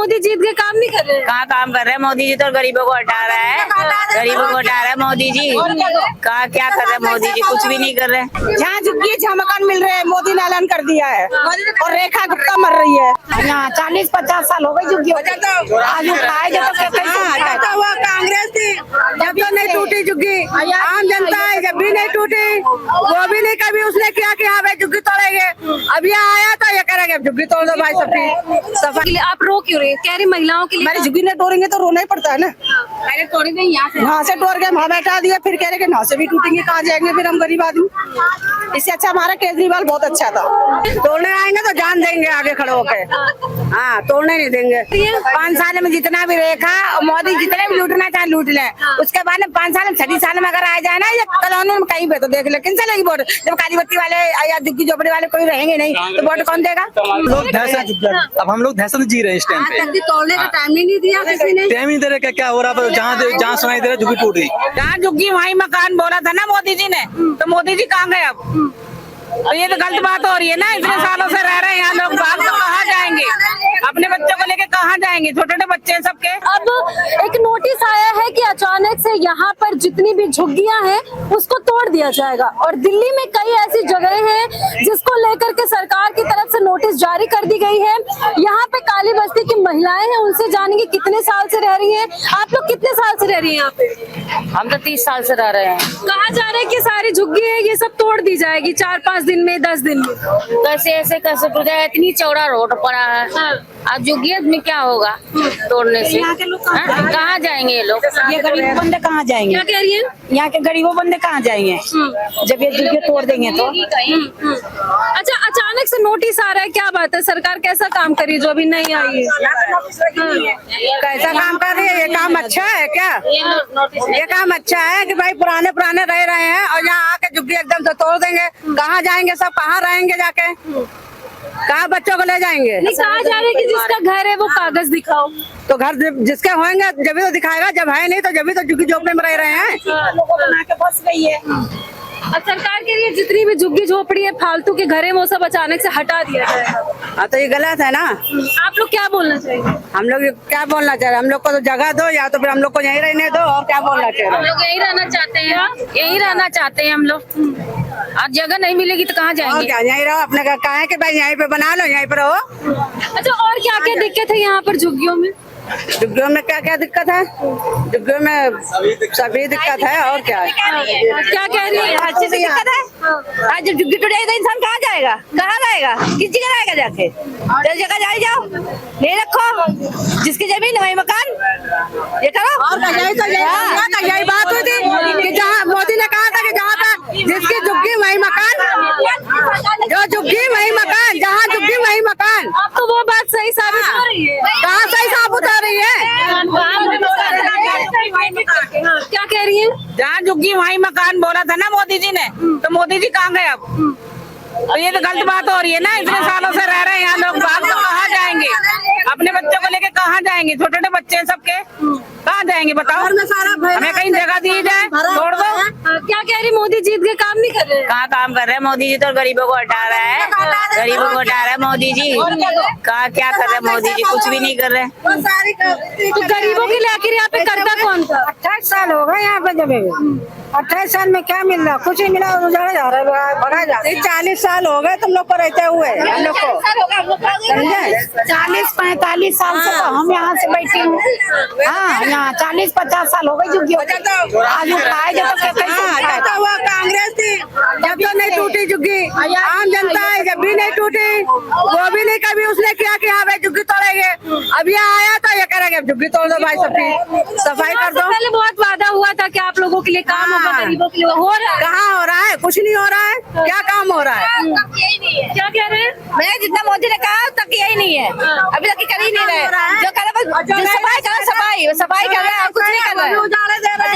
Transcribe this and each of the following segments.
मोदी जीत के काम नहीं कर रहे हैं। कहाँ काम कर रहे हैं मोदी जी, तो गरीबों को हटा रहा है, गरीबों को हटा रहा है मोदी जी। कहाँ क्या कर रहे हैं मोदी जी, कुछ भी नहीं कर रहे हैं। जहाँ झुग्गी जहाँ मकान मिल रहे हैं मोदी ने ऐलान कर दिया है, और रेखा गुप्ता मर रही है। यहाँ 40-50 साल हो गए झुग्गी आज उठाए वो कांग्रेस थी जब तो नहीं टूटी झुग्गी, आम जनता है जब भी नहीं टूटी, वो भी नहीं कभी उसने किया कि हाँ भाई झुग्गी तोड़ेंगे। अब यहाँ आया तो ये करेंगे झुग्गी तोड़ दो भाई सबकी सफाई। आप रो क्यों रहे? कह रही महिलाओं के लिए हमारी झुग्गी नहीं तोड़ेंगे तो रोना ही पड़ता है ना। पहले तोड़ी नहीं, यहाँ से तोड़ के वहाँ बैठा दिया, फिर कह रहे कि यहाँ से भी टूटेंगे, कहाँ जाएंगे फिर हम गरीब आदमी। इससे अच्छा हमारा केजरीवाल बहुत अच्छा था। तोड़ने आएंगे तो जान देंगे आगे खड़े होके, हाँ तोड़ने नहीं देंगे। 5 साल में जितना भी रेखा और मोदी जितने भी लूटना चाहे लूट ले, उसके बाद में 5 साल में 6 साल में अगर आ जाए ना ये कॉलोनी में कहीं पे तो देख ले किन से लगी वोट। जब काली बत्ती वाले या झुग्गी झोपड़ी वाले कोई रहेंगे नहीं तो वोट कौन देगा। अब हम लोग दहशत जी रहे हैं इस टाइम पे। तोड़ने का टाइम ही नहीं दिया किसी ने, टाइम ही दे रहे क्या हो रहा है, जहाँ सुनाई दे रहा झुग्गी टूट रही। जहाँ झुग्गी वहीं मकान बोला था ना मोदी जी ने, तो मोदी जी कहाँ गए अब। तो ये तो गलत बात हो रही है ना, इतने सालों से रह रहे हैं यहाँ लोग, बाहर तो कहाँ जाएंगे, अपने बच्चों को लेके कहाँ जाएंगे, छोटे छोटे बच्चे हैं सबके। अब एक नोटिस आया है कि अचानक से यहाँ पर जितनी भी झुग्गियां हैं उसको तोड़ दिया जाएगा, और दिल्ली में कई ऐसी जगह हैं जिसको लेकर के सरकार की तरफ से नोटिस जारी कर दी गई है। यहाँ पे काली बस्ती की महिलाएं हैं, उनसे जानेंगे कितने साल से रह रही हैं। आप लोग कितने साल से रह रही हैं यहाँ पे? हम तो 30 साल से रह रहे हैं। कहा जा रहा है कि सारी झुग्गी है ये सब तोड़ दी जाएगी 4-5 दिन में, 10 दिन में। कैसे ऐसे कैसे टूट जाए, इतनी चौड़ा रोड पड़ा है। अब झुग्गी में क्या होगा तोड़ने से, कहाँ जाएंगे ये लोग। ये गरीब बंदे कहाँ जाएंगे? क्या कह रही है? यहाँ के गरीबों बंदे कहाँ जाएंगे जब ये झुग्गी तोड़ देंगे तो। अच्छा, अचानक से नोटिस आ रहा है, क्या बात है? सरकार कैसा काम करी जो अभी नहीं आई है? कैसा काम कर रही है? ये काम अच्छा है क्या? ये काम अच्छा है कि भाई पुराने पुराने रह रहे हैं और यहाँ आके झुग्गी एकदम से तोड़ देंगे, कहाँ जाएंगे सब, कहाँ रहेंगे जाके, कहाँ बच्चों को ले जाएंगे। नहीं, कहा जा रहा है कि जिसका घर है वो कागज दिखाओ। तो घर जिसके होंगे जब भी तो दिखाएगा, जब है नहीं तो जब भी तो झुग्गी झोपड़ी में रह रहे हैं। लोगों बना के बस गई है। और सरकार के लिए जितनी भी झुग्गी झोपड़ी है, फालतू के घर है, वो सब अचानक से हटा दिया जाएगा। हाँ तो ये गलत है ना। आप लोग क्या बोलना चाहिए? हम लोग क्या बोलना चाह रहे हैं, हम लोग को तो जगह दो या तो फिर हम लोग को यहीं रहने दो, और क्या बोलना चाह रहे हैं। हम लोग यही रहना चाहते हैं, यही रहना चाहते हैं हम लोग। और जगह नहीं मिलेगी तो कहाँ और जाएंगे। क्या यहीं रहो, अपने का कहा है कि भाई यहीं पे बना लो, यहीं पे रहो। अच्छा, और क्या क्या दिक्कत है यहाँ पर झुग्गियों में? झुग्गियों में क्या क्या दिक्कत है? झुग्गियों में सभी दिक्कत है, और क्या है। क्या कह रही है? हर चीज की दिक्कत है। आज जब झुग्गी टूटेगी तो इंसान कहाँ जाएगा, कहाँ जाएगा, किस जगह जाएगा, जाके जिस जगह जाए जाओ, ले रखो जिसकी जमीन वही मकान, ये करो। और यही बात हुई थी कि जहाँ मोदी ने कहा था कि जहाँ पे जिसकी झुग्गी वही मकान, जो झुग्गी वही मकान, जहाँ झुग्गी वही मकान। अब तो वो बात सही साबित हो रही है। कहाँ सही साबित हो रही है? क्या कह रही है? जहाँ झुग्गी वहीं मकान बोला था ना मोदी जी ने, तो मोदी जी कहाँ गए अब। तो ये तो गलत बात हो रही है ना, इतने सालों से रह रहे हैं यहाँ लोग, बाहर तो कहाँ जाएंगे, अपने बच्चों को लेके कहाँ जाएंगे, छोटे छोटे बच्चे हैं सबके, कहाँ जाएंगे बताओ। हमें कहीं जगह दी जाए, छोड़ दो। क्या कह रही, मोदी जीत के काम नहीं कर रहे हैं? कहाँ काम कर रहे हैं मोदी जी, तो गरीबों को हटा रहा है, गरीबों को हटा रहा है मोदी जी। कहाँ क्या कर रहे हैं मोदी जी, कुछ भी नहीं कर रहे। तो गरीबों के लिए आखिर यहाँ पे करता कौन था? 28 साल हो गए यहाँ पे जमे हुए। 28 साल में क्या मिल रहा? कुछ नहीं मिला, उजाड़ा जा रहा है, भगा जा रहा है। 40 साल हो गए तुम लोग को रहते हुए, हम लोग को समझे। 40-45 साल से तो हम यहाँ से बैठे हैं। हाँ, यहाँ 40-50 साल हो गए झुग्गी आज उठाए तो वो कांग्रेस थी जब तो नहीं टूटी झुग्गी, आम जनता है जब भी नहीं टूटी, वो भी नहीं कभी उसने किया कि हाँ भाई झुग्गी तोड़ेंगे। अब यहाँ आया तो ये करेंगे झुग्गी तोड़ दो भाई सबकी सफाई कर दो। पहले बहुत वादा हुआ था कि आप लोगों के लिए काम होगा, गरीबों के लिए हो रहा है? कहाँ हो रहा है? कुछ नहीं हो रहा है। क्या काम हो रहा है? यही नहीं है। क्या कह रहे हैं? मैं जितना मोदी ने कहा तक यही नहीं है, अभी तक कर ही नहीं रहे। जो कर सफाई करो, सफाई कर रहे हैं, कुछ नहीं कर रहे।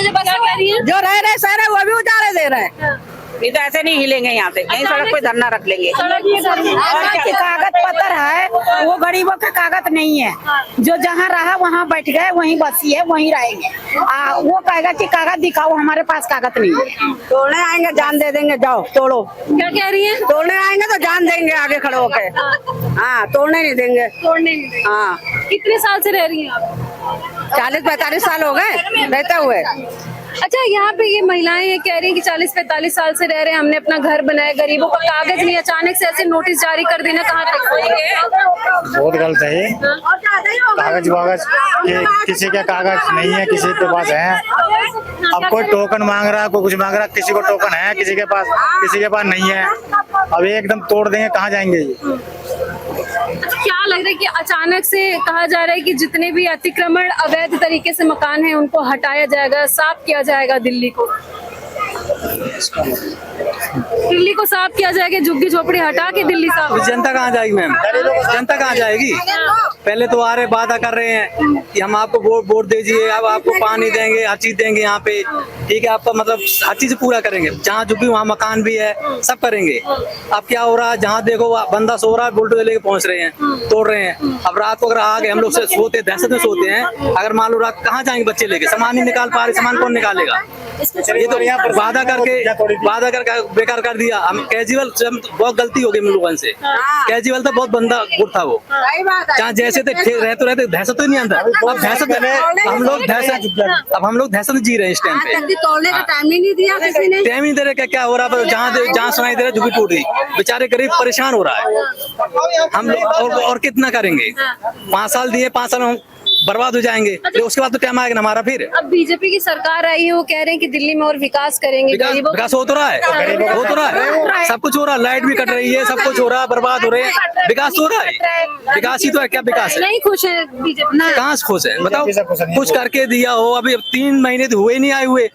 जो बच्चा कह रही है, जो रह रहे शहर है वो भी उजाड़े दे रहे हैं। ये तो ऐसे नहीं हिलेंगे यहाँ से, यहीं सड़क पे धरना रख लेंगे। कागज पत्र है, वो गरीबों का कागज नहीं है। जो जहाँ रहा वहाँ बैठ गए, वहीं बसी है, वहीं रहेंगे। वो कहेगा कि कागज दिखाओ, हमारे पास कागज नहीं है। तोड़ने आएंगे, जान दे देंगे, जाओ तोड़ो। क्या कह रही है? तोड़ने आएंगे तो जान देंगे आगे खड़े होके। हाँ, तोड़ने नहीं देंगे। तोड़ने नहीं देंगे। हाँ, कितने साल से रह रही हैं आप? 40-45 साल हो गए रहते हुए। अच्छा, यहाँ पे ये महिलाएं ये कह रही हैं कि 40-45 साल से रह रहे हैं, हमने अपना घर बनाया, गरीबों का कागज नहीं, अचानक से ऐसे नोटिस जारी कर देना कहाँ तक सही है? बहुत गलत है ये। कागज वागज किसी के कागज नहीं है, किसी के पास है। अब कोई टोकन मांग रहा है, कोई कुछ मांग रहा है, किसी को टोकन है, किसी के पास नहीं है। अब एकदम तोड़ देंगे, कहाँ जाएंगे ये? क्या लग रहा है कि अचानक से कहा जा रहा है कि जितने भी अतिक्रमण अवैध तरीके से मकान हैं उनको हटाया जाएगा, साफ किया जाएगा दिल्ली को साफ किया जाएगा, झुग्गी झोपड़ी हटा के दिल्ली साफ। तो जनता कहाँ जाएगी मैम? जनता कहाँ जाएगी? पहले तो आ रहे वादा कर रहे हैं कि हम आपको वोट दीजिए, अब आपको पानी देंगे, हर चीज देंगे यहाँ पे, ठीक है, आपका मतलब हर चीज पूरा करेंगे। जहाँ झुग्गी वहाँ मकान भी है, सब करेंगे। अब क्या हो रहा है, जहाँ देखो बंदा सो रहा है, बुलडोजर लेके पहुंच रहे हैं, तोड़ रहे हैं। अब रात को अगर आ गए, हम लोग से सोते दहशत में सोते हैं, अगर मान लो रात कहाँ जाएंगे बच्चे लेके? सामान नहीं निकाल पा रहे, सामान कौन निकालेगा? ये तो वादा करके बेकार कर दिया। हम केजरीवाल बहुत गलती हो गई हम लोगों से। केजरीवाल तो बहुत बंदा गुट था वो, जहाँ जैसे थे रहते दहशत ही नहीं आता। अब दहशत हम लोग दहशत जी रहे हैं इस टाइम पे। तोड़ने का टाइम ही नहीं दिया किसी ने। टाइम ही दे रहे, क्या हो रहा है? जहाँ सुनाई दे रहा है झुग्गी टूट रही, बेचारे गरीब परेशान हो रहा है। हम लोग और कितना करेंगे? 5 साल दिए, 5 साल हम बर्बाद हो जाएंगे, तो उसके बाद तो टाइम आएगा हमारा। फिर अब बीजेपी की सरकार आई है, वो कह रहे हैं कि दिल्ली में और विकास करेंगे। विकास हो तो रहा है, सब कुछ हो रहा है, लाइट भी कट रही है, सब कुछ हो रहा है, बर्बाद हो रहे हैं। विकास हो रहा है, विकास ही तो है। क्या विकास है? नहीं खुश है बीजेपी? कहाँ खुश है बताओ? कुछ करके दिया हो? अभी 3 महीने तो हुए नहीं आए हुए,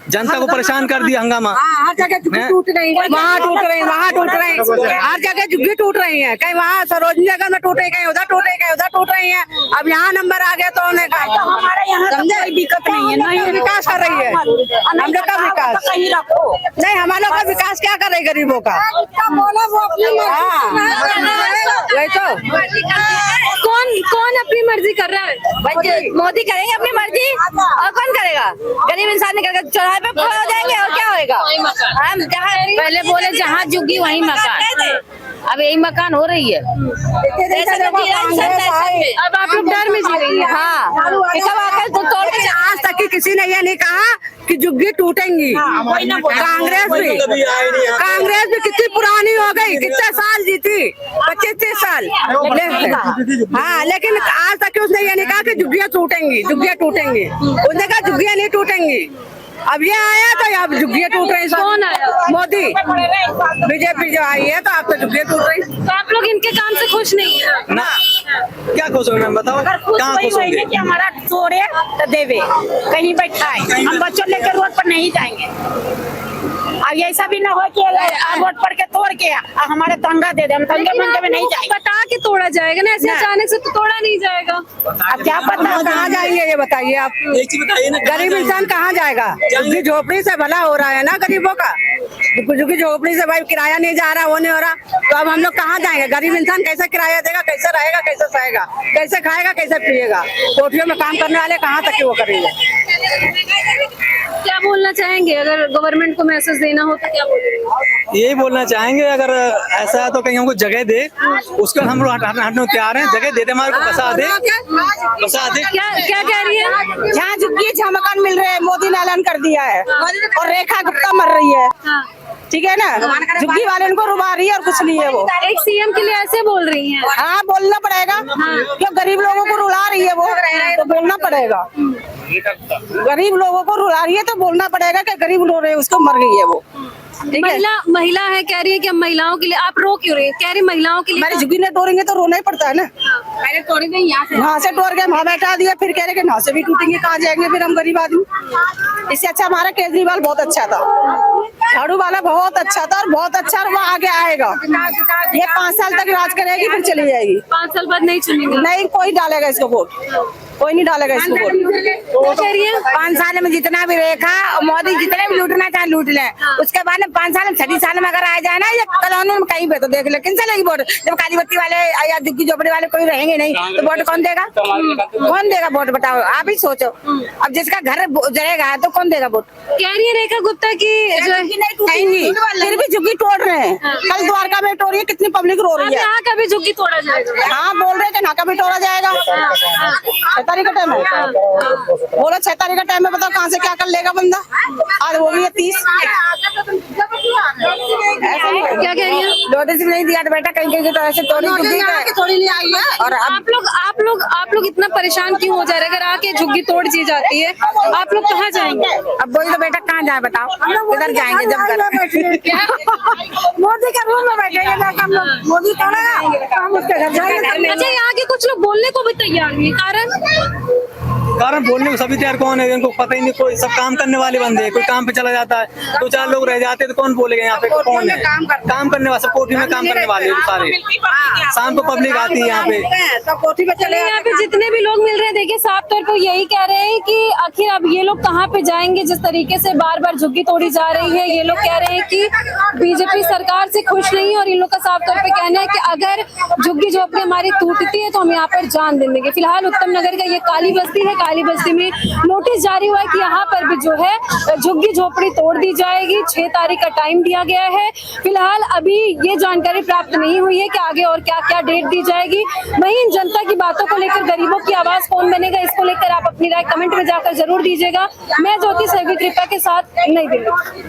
जनता को परेशान कर दिया हंगामा। हर जगह झुग्गी टूट रही है, वहाँ टूट रही है, वहाँ टूट रही है, हर जगह झुग्गी टूट रही है। कहीं वहाँ सरोजनी नगर में टूटे, कहीं उधर टूटे, कहीं उधर टूट रही है। अब यहाँ नंबर आ गया तो उन्हें कहा हमारे यहाँ कोई दिक्कत नहीं है, नहीं विकास कर रही है। हम लोग का विकास नहीं, हमारे लोग का विकास क्या कर रही गरीबों का? वही तो। कौन अपनी मर्जी कर रहा है? मोदी करेंगे अपनी मर्जी, और कौन करेगा? गरीब इंसान निकल चौराहे पे खड़े हो जाएंगे, और क्या होएगा? हम जहाँ पहले बोले जहाँ झुग्गी वहीं मकान, अब यही मकान हो रही है। अब आप लोग डर में जी रही है। हाँ, सब आकर तो तोड़ के। आज तक की किसी ने ये नहीं कहा कि झुग्गी टूटेंगी। कांग्रेस भी कितनी पुरानी हो गई, कितने साल जीती, 25-30 साल। हाँ, लेकिन आज तक उसने ये नहीं कहा कि झुग्गियाँ टूटेंगी। उसने कहा झुग्गियाँ नहीं टूटेंगी। अब ये आया तो अब झुग्गियाँ टूट रही। कौन आया? मोदी, बीजेपी जो आई है, तो आप तो झुग्गियाँ टूट रही। तो आप लोग इनके काम से खुश नहीं है ना? क्या खुश होंगे बताओ? कहाँ खुश होंगे? कि हमारा तोड़े तो देवे, कहीं बैठाए, हम बच्चों लेकर रोड पर नहीं जाएंगे। अब ऐसा भी ना हो कि रोड पर के तोड़ के हमारे तंगा दे दे, हम तंगे मंगे में नहीं जाएंगे। बता के तोड़ा जाएगा ना, ऐसे अचानक से तो तोड़ा नहीं जाएगा। अब क्या पता कहाँ जाएंगे, ये बताइए आप। एक चीज बताइए ना, गरीब इंसान कहाँ जाएगा? झुग्गी झोपड़ी से भला हो रहा है ना गरीबों का। झुग्गी झोपड़ी से भाई किराया नहीं जा रहा, वो नहीं हो रहा, तो अब हम लोग कहाँ जाएंगे? गरीब इंसान कैसे किराया देगा, कैसे रहेगा, कैसे सहेगा, कैसे खाएगा, कैसे पिएगा? कोठियों में काम करने वाले कहाँ तक वो करेंगे? क्या बोलना चाहेंगे? अगर गवर्नमेंट को मैसेज देना हो तो क्या बोलेंगे? यही बोलना चाहेंगे, अगर ऐसा है तो कहीं हमको जगह दे, उसका हम लोग हटने तैयार हैं। जगह दे दे, हमारे को बसा दे। क्या कह रही है? जहाँ झुग्गी जहाँ मकान मिल रहे हैं, मोदी ने ऐलान कर दिया है, और रेखा गुप्ता मर रही है। ठीक है ना, झुग्गी वाले उनको रुबा रही है और कुछ नहीं है। वो एक सीएम के लिए ऐसे बोल रही हैं। हाँ, बोलना पड़ेगा, क्यों गरीब लोगों को रुला रही है वो, तो बोलना पड़ेगा। गरीब लोगों को रुला रही है तो बोलना पड़ेगा कि गरीब रो रहे हैं, उसको मर गई है वो। महिला है, कह रही है कि हम महिलाओं के लिए। आप रो क्यों रही है? कह रही महिलाओं के लिए। हमारी झुग्गी ने तोड़ेंगे तो रोना ही पड़ता है ना। पहले तोड़ी गई यहाँ से तोड़ के वहाँ बैठा दिया, फिर कह रहे कि यहाँ से भी टूटेंगे, कहाँ जाएंगे फिर हम गरीब आदमी। इससे अच्छा हमारा केजरीवाल बहुत अच्छा था, झाड़ू वाला बहुत अच्छा था, और बहुत अच्छा वो आगे आएगा। ये 5 साल तक राज करेगी, फिर चली जाएगी। 5 साल बाद नहीं चुनेंगे? नहीं, कोई डालेगा इसको वोट। कोई नहीं डालेगा इसको वोट। क्या कह रही है? 5 साल में जितना भी रेखा मोदी जितने भी लूटना चाहे लूट ले, उसके बाद में 5 साल में 6 साल में अगर आ जाए ना ये कॉलोनी में कहीं पे तो देख ले किन से लेगी वोट। जब काली बत्ती वाले या झुग्गी झोपड़ी वाले कोई रहेंगे नहीं तो वोट कौन देगा? कौन देगा वोट बताओ, आप ही सोचो। अब जिसका घर जलेगा तो कौन देगा वोट? कह रही है रेखा गुप्ता की जो है नहीं, फिर भी झुग्गी तोड़ रहे हैं। कल द्वारका में तोड़ रही है, कितनी पब्लिक रो रही है। यहाँ का भी झुग्गी तोड़ा जाएगा। हाँ बोल रहे थे ना कभी तोड़ा जाएगा 6 तारीख का टाइम है, बोला 6 तारीख का टाइम है, बताओ कहाँ से क्या कर लेगा बंदा। आज वो भी है 30। क्या कह रही है? नोटिस नहीं दिया तो बेटा कहीं कहीं तो ऐसे तोड़ी थोड़ी नहीं आई है। और अब आप लोग इतना परेशान क्यों हो जा रहे हैं? अगर आके झुग्गी तोड़ दी जाती है आप लोग कहाँ जाएंगे? अब वही तो बेटा कहाँ जाए बताओ, किधर जाएंगे जब मोदी के रूम में बैठेंगे हम लोग, मोदी तोड़ेगा हम उसके घर जाएंगे। अच्छा, यहाँ के कुछ लोग बोलने को भी तैयार नहीं, कारण बोलने को सभी तैयार कौन है? इनको पता ही नहीं, कोई सब काम करने वाले बंदे हैं। कोई काम पे चला जाता है, 2-4 लोग रह जाते हैं तो कौन बोलेगा? यहाँ पे कौन है काम करने वाले? सब कोठी में काम करने वाले हैं सारे। शाम को पब्लिक आती है यहाँ पे, तो कोठी पे चले यहाँ पे जितने भी लोग मिल रहे हैं देखिए साफ तौर पर यही कह रहे हैं कि आखिर अब ये लोग कहाँ पे जाएंगे? जिस तरीके से बार बार झुग्गी तोड़ी जा रही है, ये लोग कह रहे हैं कि बीजेपी सरकार से खुश नहीं है और इन लोग का साफ तौर पे कहना है कि अगर झुग्गी झोपड़ी हमारी टूटती है तो हम यहाँ पर जान दे देंगे। फिलहाल उत्तम नगर का ये काली बस्ती है, काली बस्ती में नोटिस जारी हुआ है कि यहाँ पर भी जो है झुग्गी झोपड़ी तोड़ दी जाएगी। 6 तारीख का टाइम दिया गया है। फिलहाल अभी ये जानकारी प्राप्त नहीं हुई है कि आगे और क्या क्या डेट दी जाएगी। वहीं इन जनता की बातों को लेकर गरीबों की आवाज कौन बनेगा, इसको लेकर आप अपनी राय कमेंट में जाकर जरूर दीजिएगा। मैं ज्योति सहवी कृपा के साथ नई दिल्ली।